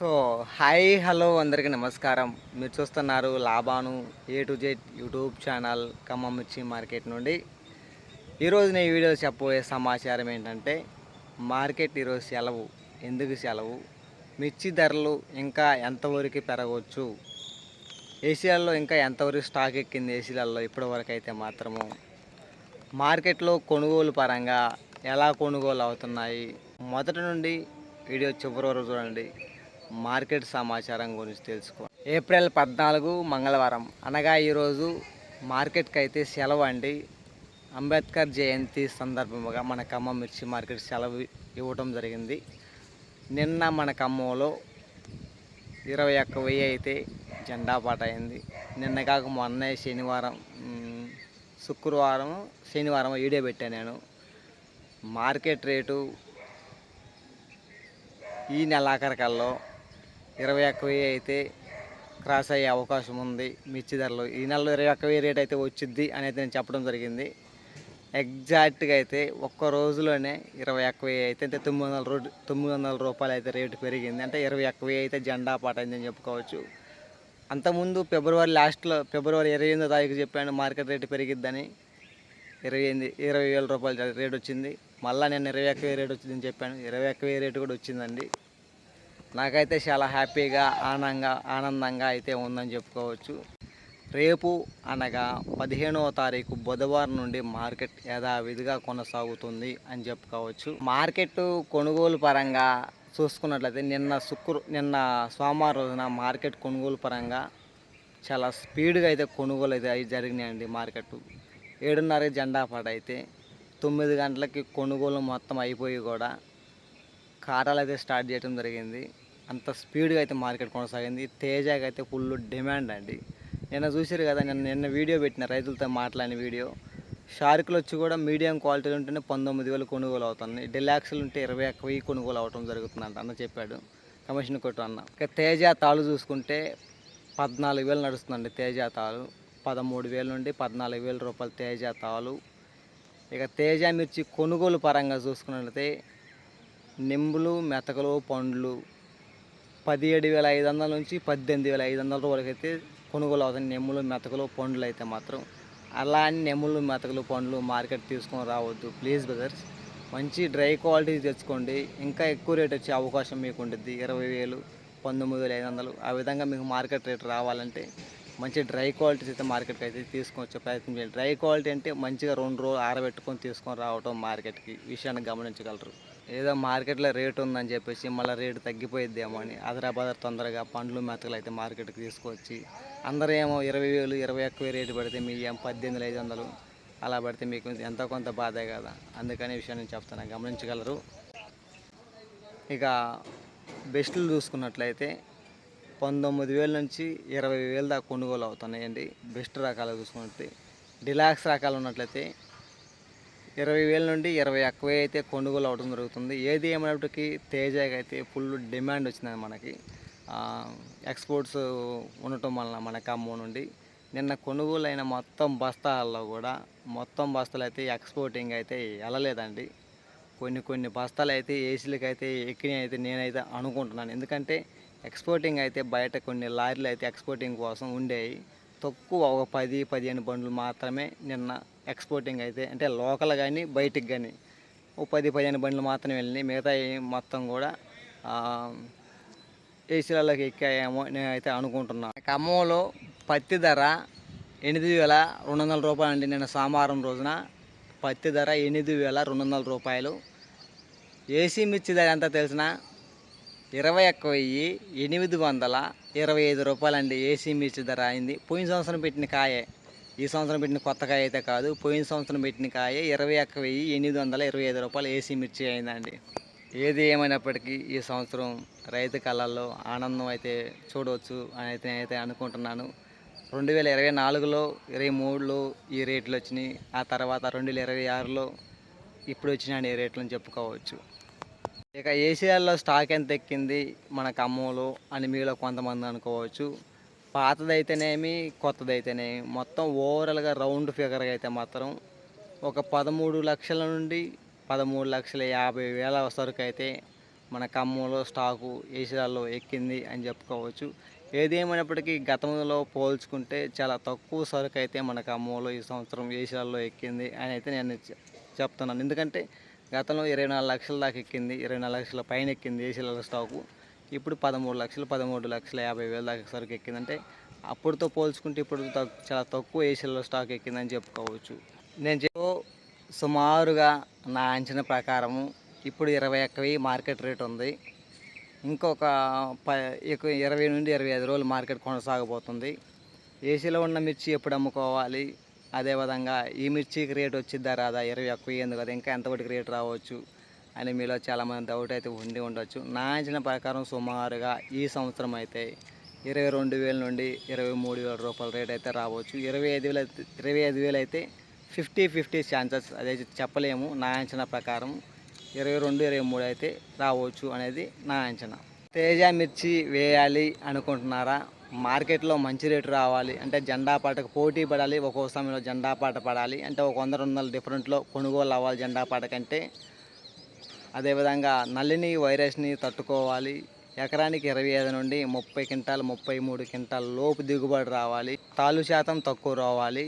So hi hello అందరికీ నమస్కారం. మీరు చూస్తున్నారు లాభాను A to Z YouTube channel Khammam మిర్చి మార్కెట్ నుండి. ఈరోజు నేను ఈ వీడియోలో చెప్పబోయే సమాచారం ఏంటంటే, మార్కెట్ ఈరోజు సెలవు. ఎందుకు సెలవు, మిర్చి ధరలు ఇంకా ఎంతవరకు పెరగవచ్చు, ఏసీలలో ఇంకా ఎంతవరకు స్టాక్ ఎక్కింది, ఏసీలలో ఇప్పటివరకు అయితే మాత్రము మార్కెట్లో కొనుగోలు పరంగా ఎలా కొనుగోలు అవుతున్నాయి, మొదటి నుండి వీడియో చివరి వరకు చూడండి. మార్కెట్ సమాచారం గురించి తెలుసుకో. ఏప్రిల్ 14 మంగళవారం అనగా ఈరోజు మార్కెట్కి అయితే సెలవు అండి. అంబేద్కర్ జయంతి సందర్భంగా మన ఖమ్మం మిర్చి మార్కెట్ సెలవు ఇవ్వటం జరిగింది. నిన్న మన ఖమ్మంలో 21,000 అయితే జెండా పాట అయింది. నిన్న కాక మొన్నే శనివారం వీడియో పెట్టాను నేను. మార్కెట్ రేటు ఈ నెలాఖరికల్లో 21,000 అయితే క్రాస్ అయ్యే అవకాశం ఉంది. మిర్చి ధరలు ఈ నెలలో 21,000 రేట్ అయితే వచ్చిద్ది అనేది నేను చెప్పడం జరిగింది. ఎగ్జాక్ట్గా అయితే ఒక్క రోజులోనే 21,000 అయితే 900 రూపాయలు అయితే రేటు పెరిగింది. అంటే 21,000 అయితే జెండా పాట అయిందని చెప్పుకోవచ్చు. అంతకుముందు ఫిబ్రవరి 28వ తారీఖు చెప్పాను మార్కెట్ రేటు పెరిగిద్దని. 20,000 రూపాయలు రేట్ వచ్చింది. మళ్ళీ నేను 21,000 రేట్ వచ్చిందని చెప్పాను. 21,000 రేటు కూడా వచ్చిందండి. నాకైతే చాలా హ్యాపీగా ఆనందంగా అయితే ఉందని చెప్పుకోవచ్చు. రేపు అనగా 15వ తారీఖు బుధవారం నుండి మార్కెట్ యథావిధిగా కొనసాగుతుంది అని చెప్పుకోవచ్చు. మార్కెట్ కొనుగోలు పరంగా చూసుకున్నట్లయితే నిన్న సోమవారం రోజున మార్కెట్ కొనుగోలు పరంగా చాలా స్పీడ్గా అయితే కొనుగోలు అయితే జరిగినాయండి. మార్కెట్ 7:30 జెండా పాట అయితే 9 గంటలకి కొనుగోలు మొత్తం అయిపోయి కూడా కాటాలు అయితే స్టార్ట్ చేయడం జరిగింది. అంత స్పీడ్గా అయితే మార్కెట్ కొనసాగింది. తేజాకి అయితే ఫుల్ డిమాండ్ అండి. నిన్న చూసారు కదా, నిన్న వీడియో పెట్టిన రైతులతో మాట్లాడిన వీడియో. షార్కులు వచ్చి కూడా మీడియం క్వాలిటీలు ఉంటేనే 19,000 కొనుగోలు అవుతుంది. డిలాక్స్లు ఉంటే 21,000 కొనుగోలు అవటం జరుగుతుందంట అన్న చెప్పాడు. కమిషన్ కొట్టు అన్న. ఇక తేజ తాళ్ళు చూసుకుంటే 14,000 నడుస్తుందండి. తేజ తాళ్ళు 13,000 నుండి 14,000 రూపాయలు తేజ తాళ్ళు. ఇక తేజ మిర్చి కొనుగోలు పరంగా చూసుకున్నట్లయితే నింబులు, మెతకలు, పండ్లు 17,500 నుంచి 18,500 వరకు అయితే కొనుగోలు అవుతాయి. నెమ్ములు, మెతకలు, పండ్లు అయితే మాత్రం. అలా అని నెమ్ములు, మెతకలు, పండ్లు మార్కెట్ తీసుకొని రావద్దు ప్లీజ్ బ్రదర్స్. మంచి డ్రై క్వాలిటీ తెచ్చుకోండి. ఇంకా ఎక్కువ రేట్ వచ్చే అవకాశం మీకు ఉంటుంది. 20,000, 19,500 ఆ విధంగా మీకు మార్కెట్ రేట్ రావాలంటే మంచి డ్రై క్వాలిటీస్ అయితే మార్కెట్కి అయితే తీసుకొచ్చే ప్రయత్నం చేయండి. డ్రై క్వాలిటీ అంటే మంచిగా 2 రోజులు ఆరబెట్టుకొని తీసుకొని రావటం మార్కెట్కి విషయాన్ని గమనించగలరు. ఏదో మార్కెట్లో రేటు ఉందని చెప్పేసి మళ్ళీ రేటు తగ్గిపోయిద్దేమో అని అదరాబదర తొందరగా పండ్లు, మెతకలు అయితే మార్కెట్కి తీసుకొచ్చి అందరూ ఏమో 20,000, 21,000 రేటు పడితే మీ ఏం 18,500 అలా పడితే మీకు ఎంతో కొంత బాధే కదా. అందుకని విషయాన్ని చెప్తాను, గమనించగలరు. ఇక బెస్ట్లు చూసుకున్నట్లయితే 19,000 నుంచి 20,000 దాకా కొనుగోలు అవుతున్నాయండి. బెస్ట్ రకాలు చూసుకున్నట్లయితే. డిలాక్స్ రకాలు ఉన్నట్లయితే 20,000 నుండి 21,000 అయితే కొనుగోలు అవడం జరుగుతుంది. ఏది ఏమైనప్పటికీ తేజాకి అయితే ఫుల్ డిమాండ్ వచ్చింది మనకి. ఎక్స్పోర్ట్స్ ఉండటం వలన మన ఖమ్మం నుండి నిన్న కొనుగోలు అయిన మొత్తం బస్తాలు అయితే ఎక్స్పోర్టింగ్ అయితే వెళ్ళలేదండి. కొన్ని బస్తాలు అయితే ఏసీలకి అయితే ఎక్కినాయి అయితే నేనైతే అనుకుంటున్నాను. ఎందుకంటే ఎక్స్పోర్టింగ్ అయితే బయట కొన్ని లారీలు అయితే ఎక్స్పోర్టింగ్ కోసం ఉండేవి. తక్కువ ఒక 10-15 బండ్లు మాత్రమే నిన్న ఎక్స్పోర్టింగ్ అయితే, అంటే లోకల్ కానీ బయటికి కానీ ఓ 10-15 బండ్లు మాత్రమే వెళ్ళినాయి. మిగతా మొత్తం కూడా ఏసీలలోకి ఎక్కాయేమో నేనైతే అనుకుంటున్నాను. ఖమ్మంలో పత్తి ధర 8,200 రూపాయలు అండి. నిన్న సోమవారం రోజున పత్తి ధర 8,200 రూపాయలు. ఏసీ మిర్చి ధర ఎంత తెలిసిన 21,825 రూపాయలండి. ఏసీ మిర్చి ధర అయింది. పోయిన సంవత్సరం పెట్టిన కాయే, ఈ సంవత్సరం పెట్టిన కొత్త కాయ అయితే కాదు. పోయిన సంవత్సరం పెట్టిన కాయే 21,825 రూపాయలు ఏసీ మిర్చి అయిందండి. ఏది ఏమైనప్పటికీ ఈ సంవత్సరం రైతు కళ్ళల్లో ఆనందం అయితే చూడవచ్చు అని అయితే నేనైతే అనుకుంటున్నాను. 2024లో 23లో ఈ రేట్లు వచ్చినాయి. ఆ తర్వాత 2026లో ఇప్పుడు వచ్చినాయి ఈ రేట్లు అని చెప్పుకోవచ్చు. ఇక ఏసీఆర్లో స్టాక్ ఎంత ఎక్కింది మన ఖమ్మంలో అని మీలో కొంతమంది అనుకోవచ్చు. పాతదైతేనేమి కొత్తదైతేనేమి మొత్తం ఓవరాల్గా రౌండ్ ఫిగర్గా అయితే మాత్రం ఒక 13 లక్షల నుండి 13,50,000 సరుకు అయితే మన ఖమ్మంలో స్టాకు ఏషియాలో ఎక్కింది అని చెప్పుకోవచ్చు. ఏదేమైనప్పటికీ గతంలో పోల్చుకుంటే చాలా తక్కువ సరుకు అయితే మన ఖమ్మంలో ఈ సంవత్సరం ఏషియాలో ఎక్కింది అని అయితే నేను చెప్తున్నాను. ఎందుకంటే గతంలో 24 లక్షల దాకా ఎక్కింది, 24 లక్షల పైన ఎక్కింది ఏషియాలో స్టాకు. ఇప్పుడు 13 లక్షలు, 13,50,000 దాకా సరుకు ఎక్కిందంటే అప్పుడుతో పోల్చుకుంటే ఇప్పుడు చాలా తక్కువ ఏషియాలో స్టాక్ ఎక్కిందని చెప్పుకోవచ్చు. సుమారుగా నా అంచనా ప్రకారము ఇప్పుడు 21,000 మార్కెట్ రేట్ ఉంది. ఇంకొక 20 నుండి 25 రోజులు మార్కెట్ కొనసాగబోతుంది. ఏసీలో ఉన్న మిర్చి ఎప్పుడు అమ్ముకోవాలి, అదేవిధంగా ఈ మిర్చికి రేట్ వచ్చిద్దా రాదా, 21 ఎందుకు కదా ఇంకా ఎంతవరకు రేట్ రావచ్చు అని మీలో చాలామంది డౌట్ అయితే ఉండొచ్చు. నా అంచనా ప్రకారం సుమారుగా ఈ సంవత్సరం అయితే 22,000 నుండి 23,000 రూపాయల రేట్ అయితే రావచ్చు. 25,000 అయితే 50-50 ఛాన్సెస్, అదే చెప్పలేము. నా అంచనా ప్రకారం 22, 23 అయితే రావచ్చు అనేది నా అంచనా. తేజ మిర్చి వేయాలి అనుకుంటున్నారా? మార్కెట్లో మంచి రేటు రావాలి అంటే జెండా పాటకు పోటీ పడాలి, ఒక్కో సమయంలో జెండా పాట పడాలి అంటే ఒక 100-200 డిఫరెంట్లో కొనుగోలు అవ్వాలి జెండా పాట కంటే. అదేవిధంగా నల్లిని వైరస్ని తట్టుకోవాలి. ఎకరానికి 25 నుండి 30 క్వింటాలు 33 క్వింటాల లోపు దిగుబడి రావాలి. తాలు శాతం తక్కువ రావాలి.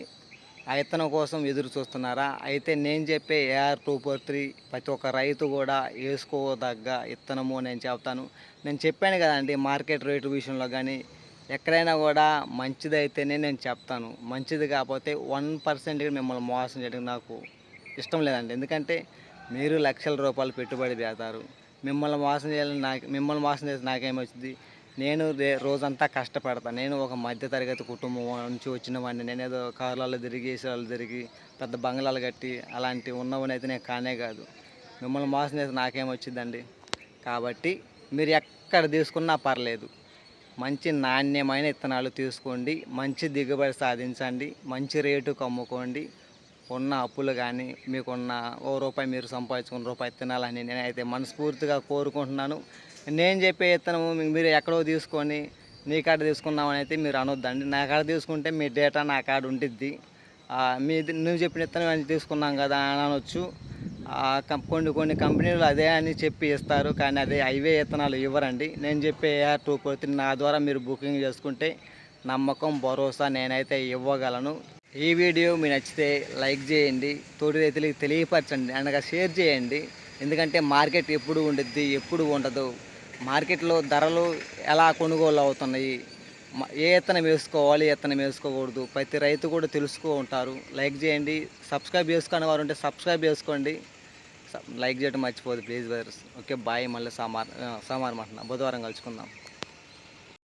ఆ విత్తనం కోసం ఎదురు చూస్తున్నారా? అయితే నేను చెప్పే AR 243 ప్రతి ఒక్క రైతు కూడా వేసుకోదగ్గ విత్తనము నేను చెప్తాను. నేను చెప్పాను కదండి, మార్కెట్ రేటు విషయంలో కానీ ఎక్కడైనా కూడా మంచిదైతేనే నేను చెప్తాను. మంచిది కాకపోతే 1% మిమ్మల్ని మోసం చేయడం నాకు ఇష్టం లేదండి. ఎందుకంటే మీరు లక్షల రూపాయలు పెట్టుబడి పెడతారు, మిమ్మల్ని మోసం చేసి నాకేమొచ్చింది? నేను రోజంతా కష్టపడతాను. నేను ఒక మధ్యతరగతి కుటుంబం నుంచి వచ్చిన వాడిని. నేనేదో కార్లలో తిరిగి ఏసీలలో తిరిగి పెద్ద బంగ్లాలు కట్టి అలాంటివి ఉన్నవని అయితే నేను కానే కాదు. మిమ్మల్ని మోసం చేసి నాకేమొచ్చిందండి? కాబట్టి మీరు ఎక్కడ తీసుకున్నా పర్లేదు, మంచి నాణ్యమైన విత్తనాలు తీసుకోండి, మంచి దిగుబడి సాధించండి, మంచి రేటుకు అమ్ముకోండి. ఉన్న అప్పులు కానీ మీకున్న రూపాయి మీరు సంపాదించుకున్న రూపాయి తినాలని నేనైతే మనస్ఫూర్తిగా కోరుకుంటున్నాను. నేను చెప్పే విత్తనము మీరు ఎక్కడో తీసుకొని నీ కాడ తీసుకున్నామని అయితే మీరు అనొద్దండి. నా కాడ తీసుకుంటే మీ డేటా నా కాడ ఉంటుంది. నువ్వు చెప్పిన విత్తనం అని తీసుకున్నాం కదా అని అనొచ్చు. కొన్ని కంపెనీలు అదే అని చెప్పి ఇస్తారు, కానీ అదే అవే విత్తనాలు ఇవ్వరండి. నేను చెప్పే AR 243 నా ద్వారా మీరు బుకింగ్ చేసుకుంటే నమ్మకం, భరోసా నేనైతే ఇవ్వగలను. ఈ వీడియో మీకు నచ్చితే లైక్ చేయండి, తోటి రైతులకి తెలియపరచండి, అనగా షేర్ చేయండి. ఎందుకంటే మార్కెట్ ఎప్పుడు ఉండిద్ది, ఎప్పుడు ఉండదు. మార్కెట్లో ధరలు ఎలా కొనుగోలు అవుతున్నాయి, ఏ విత్తనం వేసుకోవాలి, విత్తనం వేసుకోకూడదు, ప్రతి రైతు కూడా తెలుసుకుంటారు. లైక్ చేయండి. సబ్స్క్రైబ్ చేసుకునే వారు ఉంటే సబ్స్క్రైబ్ చేసుకోండి. లైక్ చేయడం మర్చిపోదు ప్లీజ్ బ్రదర్స్. Okay bye. మళ్ళీ సోమవారం బుధవారం కలుసుకుందాం.